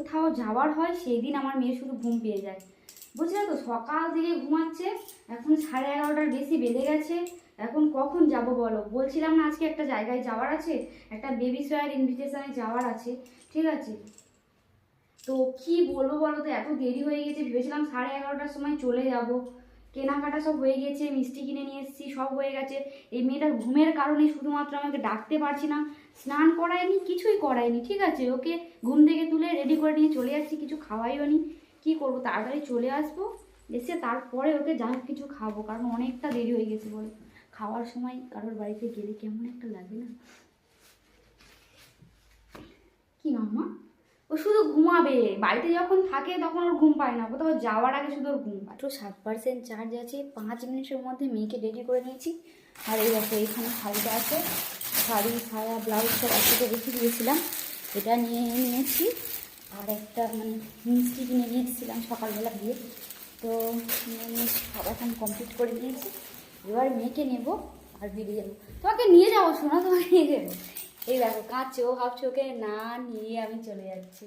কোথাও যাওয়ার হয় সেই দিন আমার মেয়ে শুধু ঘুম পেয়ে যায়, বুঝলে তো। সকাল থেকে ঘুমাচ্ছে, এখন 11:30টার বেশি বেজে গেছে। এখন কখন যাব বলো? বলছিলাম না আজকে একটা জায়গায় যাওয়ার আছে, একটা বেবি শয়ার ইনভিটেশনে যাওয়ার আছে, ঠিক আছে। তো কি বলবো বলো তো, এত দেরি হয়ে গেছে। ভেবেছিলাম 11:30টার সময় চলে যাব, কেনাকাটা সব হয়ে গেছে, মিষ্টি কিনে নিয়ে এসেছি, সব হয়ে গেছে। এই মেয়েটার ঘুমের কারণে শুধুমাত্র আমাকে ডাকতে পারছি না, স্নান করায়নি, কিছুই করায়নি, ঠিক আছে। ওকে ঘুম থেকে তুলে রেডি করে নিয়ে চলে যাচ্ছি, কিছু খাওয়াইও নি। কী করবো, তাড়াতাড়ি চলে আসবো, এসে তারপরে ওকে যা হোক কিছু খাবো, কারণ অনেকটা দেরি হয়ে গেছে বলো। খাওয়ার সময় কারোর বাড়িতে গেলে কেমন একটা লাগে না? কি মাম্মা? ও শুধু ঘুমাবে, বাড়িতে যখন থাকে তখন ওর ঘুম পায় না, কোথাও যাওয়ার আগে শুধু ওর ঘুম পায়। তো 7% চার্জ আছে, 5 মিনিটের মধ্যে মেয়েকে রেডি করে নিয়েছি। আর এই দেখো এইখানে শাড়িটা আছে, শাড়ি সায়া ব্লাউজ সব একসাথে রেখে দিয়েছিলাম, এটা নিয়ে নিয়েছি। আর একটা মানে মিষ্টি কিনে নিয়েছিলাম সকালবেলা দিয়ে, তো সব এখন কমপ্লিট করে দিয়েছি। এবার মেয়েকে নেবো আর বেরিয়ে যাবো। তোমাকে নিয়ে যাবো, শোনা, তোমাকে নিয়ে যাবো। এই দেখো কাঁদছে, ও ভাবছে ওকে না নিয়ে আমি চলে যাচ্ছি।